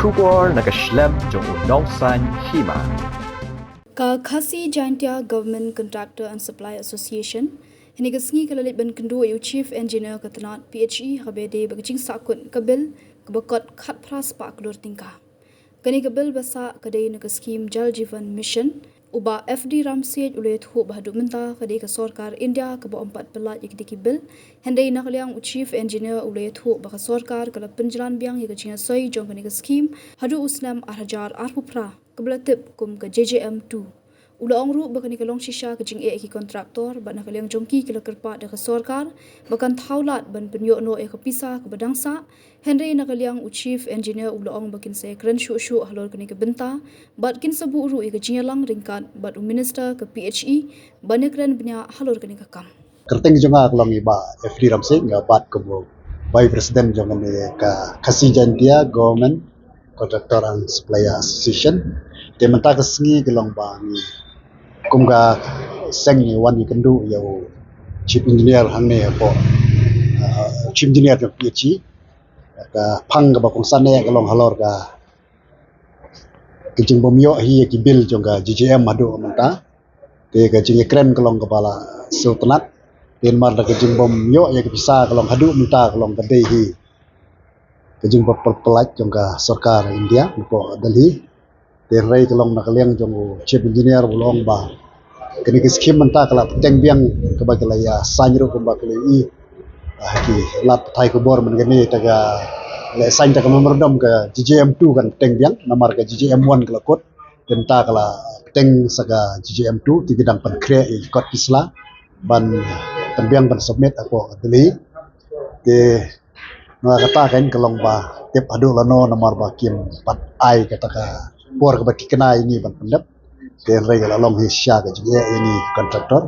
Kubor nakaslem jong unong san hima. Ka Khasi Jaintia Government Contractor and Supply Association hini kasngi kalalit ban kendu yu Chief Engineer Katanat PHE habede bagjing sakun kabil kabakot khat pras pa klur tingka. Kani kabil basa kadai nak skim Jal Jeevan Mission uba FD Ramsey ulet hu bahadu menta kadai ka sarkar India ka bo 4 pelat yakdiki bil hendai nak liang Chief Engineer ulet hu ba ka sarkar kala penjalan biang yak jinga soi jong kani ka skim hadu usnam arhajar arpupra kablatip kum ka JJM2 ula ongru bakani kalong shisha ka jing ki kontraktor ba nak liang jongki kila kerpa da ka sarkar bakan thaulat ban penyo no ka pisa ka badangsa Henry nakaliang Chief Engineer ula ong bakin se kren shu halor kani ka benta bat kin sabu uru ka jingalang ringkat bat minister ka PHE banek ren bnya halor kani ka kam kerteng jonga klong iba FD Ramsey nga bat ko by president jonga ni ka Khasi Jaintia Government Contractor and Supplier Association te menta kasngi klong ba ni kumga seng ni wan ni kendu yo Chief Engineer hangne po Chief Engineer ka PHE ka phang ka bakong sanne kalong halor ka kijing bomyo hi ki bil jonga JJM madu menta te ka jing kren kalong kepala sultanat ten mar da kijing bomyo ya bisa kalong hadu menta kalong kadai hi kijing pelat jonga sarkar India po Delhi te rai kalong nakaliang jong Chief Engineer bulong ba kini skim menta kala teng biang ka bagala ya sanjro ko bakale i ki lat thai ko bor man gani taga le sain taga memordom ke JJM2 kan teng biang namar ke JJM1 kala kot tenta kala teng saga JJM2 ti gidang pan kre i kot isla ban biang ban submit ako deli ke na kata kan kalong ba tip adu lano namar ba kim pat ai kata ka bor ke baki kena ini ban pendep ke rei kala long hisya ke ini kontraktor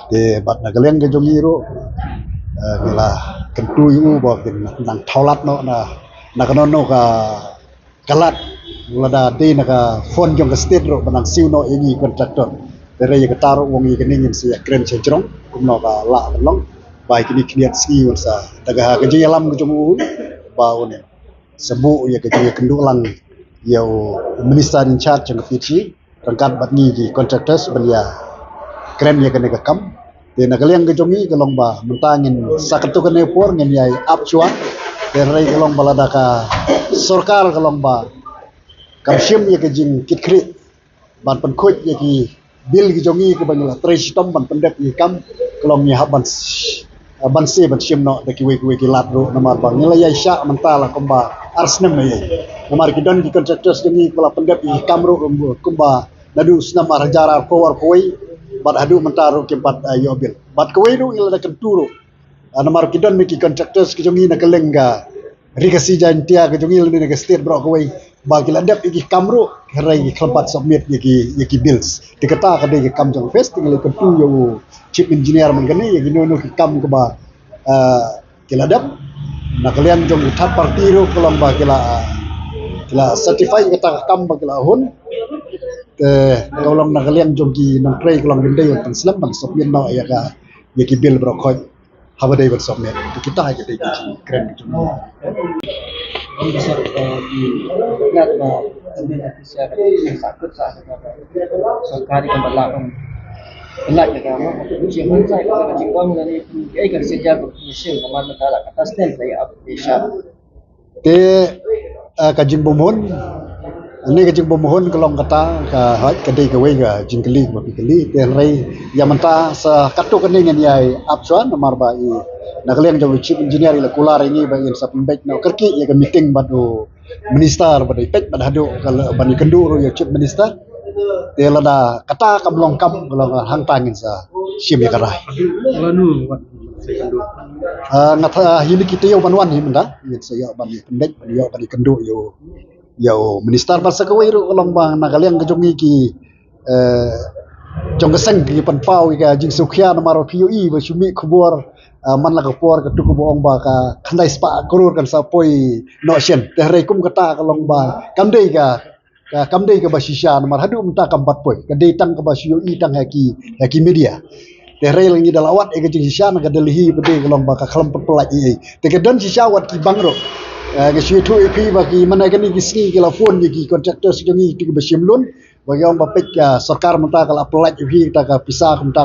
te bat nagaleng ke jongiro gila kentu yu ba nang thaulat no na kanono ka kalat lada de na ka phone jong ka state ro banang siu no ini kontraktor tere ye kataro wong ye keningin sia kren chenjrong kumno ka la long bai kini kniat ski sa daga ka jelam ke jomu ba one sebu ye ke kendulang yo minister in charge jong PHE rangkat bat ni ki contractors belia kren ye kene ka kam te nakaliang ke jongi kalong ba mentangin sakatu kene por ngen yai apchua te rai kalong balada ka sarkar kalong ba kamshim ye ke jing kitkri ban pen khoj ye ki bil ki jongi ke bangla tresh tom ban pendek ye kam kalong ye haban ban se ban shim no de ki we ki lat ro namar bang nila yai sha mentala komba arsnem ye namar ki don ki contractors jongi kala pendek ye kam ro kumba nadu snam arjara power koi bat adu mentaro kepat yobil bat kawai do ila kan turo namar kidon miki contractors ki jongi na kalenga Khasi Jaintia ki jongi ni na state bro kawai ba ki landap iki kamro herai ki khlapat submit yaki bills dikata ka de kam jong fest ngal kan tu yo chief engineer man gani yaki no ki kam ka ba ki landap na kalian jong third party ro kolom ba kila certify kata kam ba kila hun kalong nakaliang jogi nang tray kalong gende yung slam bang sopyan na ya ka yaki bill bro khoj habade bang sopyan kita ha kita ji kren ju Ang besar di ngat na ambil ofisial sakit sa sarkari kan balakang pelat ya kamu uji hansai ka jingkong dari ai ka sejak mission kamar negara kata stand saya application te kajing bomon ani kajing bomon kalong kata ka haj kadai ka we ga jingkeli ma pikeli te rai yamanta sa katu kaning yai apsuan namar ba i nakaliang jawi chief engineer ila kular ini ba in sap mbek no kerki ya ka meeting badu minister badu pek bad hadu kal bani kenduro ya chief minister te lada kata kam long kam kalong hang tangin sa sim ya karai lanu ngata hini kita yo banwan hi menda yet saya bani pendek yo bani kendo yo minister basa ka wiro kalong bang nakaliang ka jongi ki jong keseng ki pan pau ka jing sukhya na maro POE ba sumi khubor man la ka por ka tuku boong ba ka khandai spa koror kan sa poi no shen te rei kum kata kalong ba kamdei ka basisha na mar hadu mta kam bat poi ka dei tang ka basio i tang haki media te rei langi dalawat e gajing shisha na gadalhi pede kalong ba ka khalam pelai e te gadan shisha wat ki bangro ga shi thu ipi ba ki mana gani ki ski ki la phone ki contractor si jongi ti ba shimlun ba yong ba pek sarkar menta kala pelai ipi ta ka pisa kumta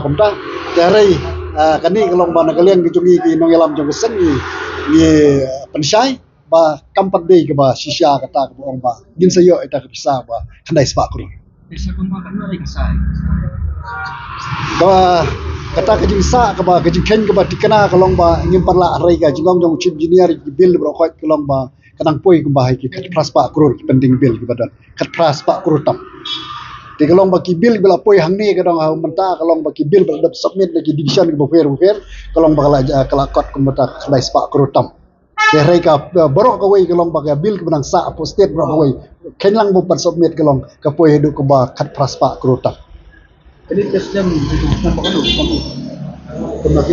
te rei kani kalong ba na kalian ki jongi ki nong yalam jong sen ni pensyai ba kampat dei ke ba shisha kata ke ba gin sayo ita ke pisa ba kandai spa kru Bisa kumpul kan lagi kesai. ba kata ke jingsa ke ba ke jingken ke ba dikena kalong ba nyimpan la rai ga jingong jong chip engineer bil bro khoi kalong ba kanang poi ke ba ki kat pras pa kru penting bil ke badan kat pras pa kru tam di kalong ba ki bil bela poi hang ni kadang ha menta kalong ba ki bil bela submit lagi division ke ba fair kalong ba kala kot ke meta kandai spa kru tam rai ka borok ka wei kalong ba ka bil ke benang sa apo state borok ka wei kenlang bo pan submit kalong ka poi hidu ke ba kat pras pa kru tam Jadi kesem itu nama kan kamu.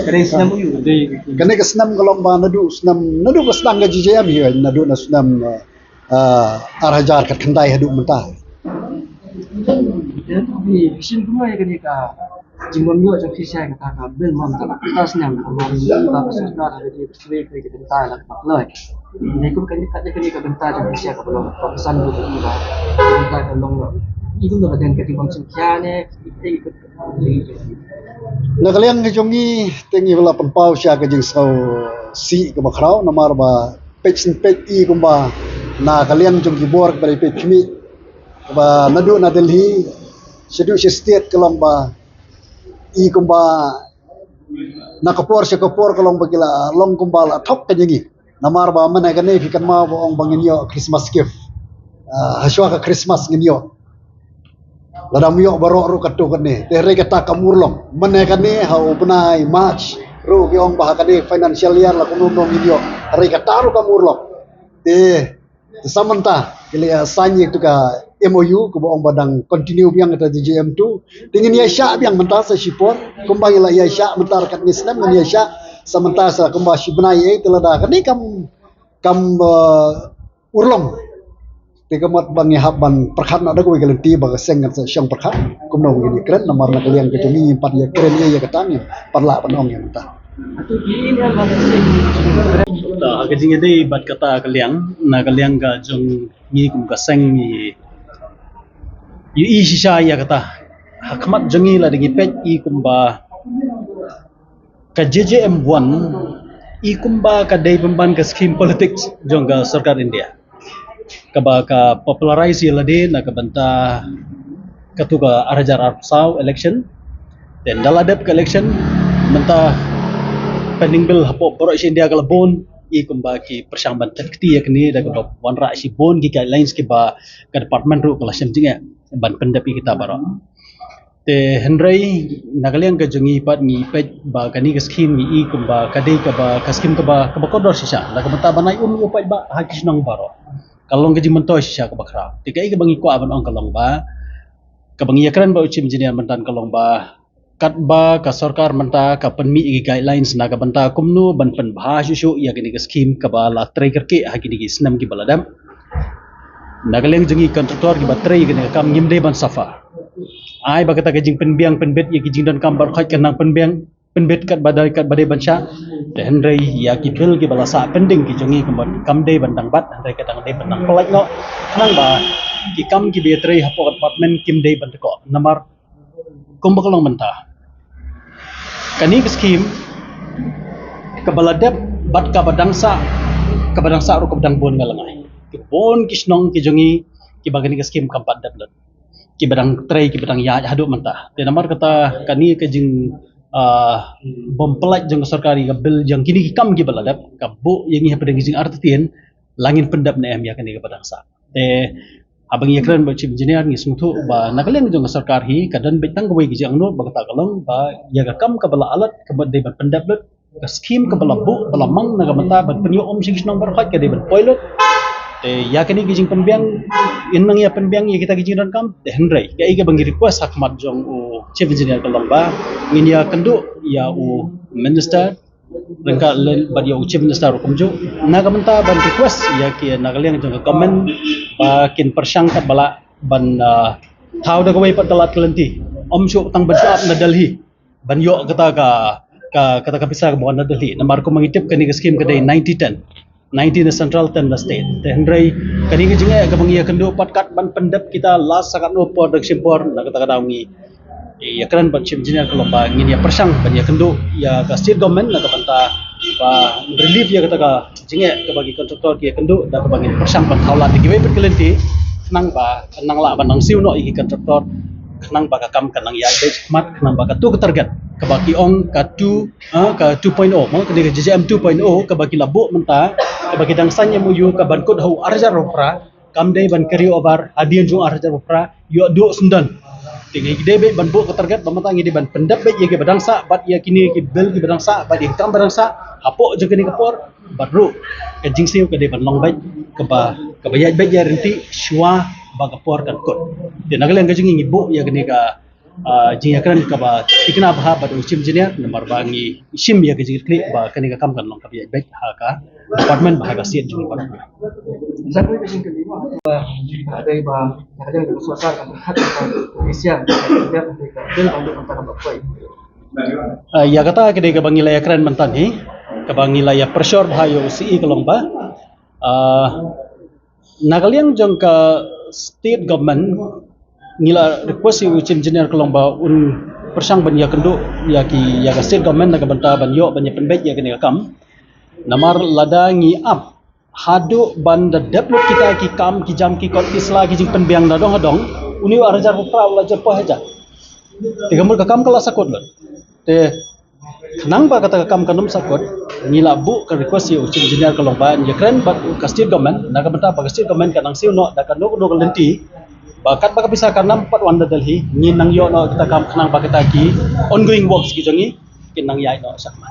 Keren senam you deh. Kene ke senam kalong ba nadu ba senam ga JJM hi nadu na senam arhajar kat khandai hadu mentah. Jadi vision kuma ya kini ka jimbon yo jok sisa kata ka bel mam ta kita senam kamar ta pasar ada di sway ke kita la pakloi. Ini ko kani ka benta jok sisa ka belum pesan dulu kita benta ka long itu dah bagian ketimbang sengkiane kita ikut Nakaliang ke jongi tengi wala penpau sya ke jing sau si ke bakrau namar ba page i kumba na kaliang jongi bor bare page mi ba nadu na Delhi sedu state kalong ba i kumba na kapor kalong ba kila long kumba la thok ke jingi namar ba mana ka ne fikan ma ba ong bangin yo Christmas gift haswa ka Christmas ngin yo ladam yo baro ru katu kane te re kata kamurlong mane kane ha upnai March ru ki ong bah kane financial year la kuno no video re kata ru kamurlong te samanta kile sanyi tu ka MOU ko ong badang continue biang kata JJM tu tingin ya sya biang mentar sa sipor kumbang la ya sya mentar kat nislam ngan ya sya samanta sa kumbah sibnai e telada kane kam urlong Tikamat bang yahaban perkhat nak ada kau galanti baga sengat siang perkhat kumno begini keren namar nak kalian ketungi empat ya keren ya katanya parla panong yang entah atau ini apa sih ta agajing dei bat kata kaliang na kaliang ga jong ni kum ka seng ni yu i shisha ya kata hakmat jongi la dingi pet i kumba ka JJM1 i kumba ka dei pemban ka scheme politics jong ga sarkar India kaba ka popularize la de na ka banta katuga arjar arpsau election then daladep ka election menta pending bill hapo poro India kala bon i kumba ki persang bantet kti yakni da ka wanra si bon ki guidelines ki ba ka department ru kala semjinga ban pendapi kita baro te henry nagaliang ka jungi pat ni pet ba kani ka scheme ni i kumba kadai ka ba ka scheme ka ba kodor sisa la ka banta banai upat ba hakisnong baro kalong gaji mentoy sisa ka bakra tikai ka bangi ko aban ong kalong ba ka bangi yakran ba uchim engineer mentan kalong ba kat ba ka sarkar menta ka penmi igi guidelines na ka banta kumnu ban pen bahas isu ya gini ka scheme ka ba la trigger ke ha gini snam ki baladam nagaleng jungi kontraktor ki ba tray gini kam ngimde ban safa ai ba kata gajing penbiang penbet ya gijing dan kambar khaj kanang penbiang penbet kat badai bansha de henry ya ki phil ki bala sa pending ki jungi kam de bandang bat henry katang de bandang pelak ngo nang ba ki kam ki betray hapo apartment kim de ban ko namar kumbakalong mentah kani scheme kabaladep bat ka badangsa ru ka badang bon ngalangai ki bon kisnong ki jongi ki bagani ka scheme kampat daplat ki badang tray ki badang ya hadu mentah te namar kata kani ka jing bompelaj jang sarkari ka bil jang kini ki kam ki baladep ka bu yengi padang jing artitien langin pendap na em ya kani ka badangsa te abang yakran ba chief engineer ni sungthu ba nakaleng jong sarkar hi kadan betang gawai gi jang no ba kata kalong ba yaga kam ka bala alat ka ba de ban pendaplet ka scheme ka bala bu bala mang na ga mata ban penyo om sing nong bar khat ka de ban pilot te yakani gi jing penbiang inang ya penbiang ya kita gi jing dan kam te henry ka iga bang request hakmat jong u chief engineer kalong ba ngin ya kendu ya u minister rengka len bad ya chief minister kumju naga menta ban request ya ki nagaleng jong comment ba kin persang kat bala ban thau da gawai pat talat kelenti om syuk tang bersuap na Delhi banyo kata kata kapisa mo na dali na marko mangitip kani ka scheme kada 9010 90 na central 10 na state tenray kani ka jinga ka mangiya kendo patkat ban pendap kita last sakat no production por na kata kada ngi ya kran ban chief engineer Kalomba ngin ya persang ban ya kendo ya ka state government na ka banta ba relief ya kata ka jinga ka bagi kontraktor ki kendo da ka bagi persang ban thaula di giwe pet kelenti nang ba nang la ban nang siu no iki kontraktor nang baka kam kanang ya mat nang baka tu target kabaki ong ka 2.0 mo kini ka JJM 2.0 kabaki labo menta kabaki dang sanya mo yu ka ban kod hau arjar ropra kam dai ban kari over hadian jung arjar ropra yu do sundan tingi gede be ban bo ka target bamata ngi di ban pendap be ye ke badang sa bat ya kini ki bel ki badang sa bat tam badang sa apo je kini kapor baru ka jingsiu ka de ban long be ka ba yai be ya renti shwa bagapor kan kot de nagalang ka jingi ibu ya gani ka jingakan ka ba tikna bah ba do chim engineer nomor bangi sim ya ka jingi klik ba kani ka kam kan long ka ya baik ha ka department bah ka siat jingi pada Saya pun ingin kelima ada iba ada yang bersuara kan hati Indonesia dia ketika dia bantu antara bapak. ya kata kede ka bangi laya keren mantan hi ka bangi laya pressure bahayo CE Kalomba nagaliang jong ka state government nila request yu chief engineer Kalomba un persang ban ya kendo ya ki ya ka state government na ka banta ban yo ban ya penbet ya kene kam namar ladangi up hadu ban da develop kita ki kam ki jam ki kot isla ki jing penbiang da dong hadong uni arajar pra ula jepo haja tigamul ka kam kala sakot lot te nang ba kata kam kanum sakot nila bu ka request yu chief engineer Kalomba ya kren ba ka state government na ka banta ba ka state government ka nang siu no da ka no lenti bakat baka bisa karena 4 wanda dalhi ngin nang yo no kita kam kanang ba kita ki ongoing works ki jangi kin nang yai no sakma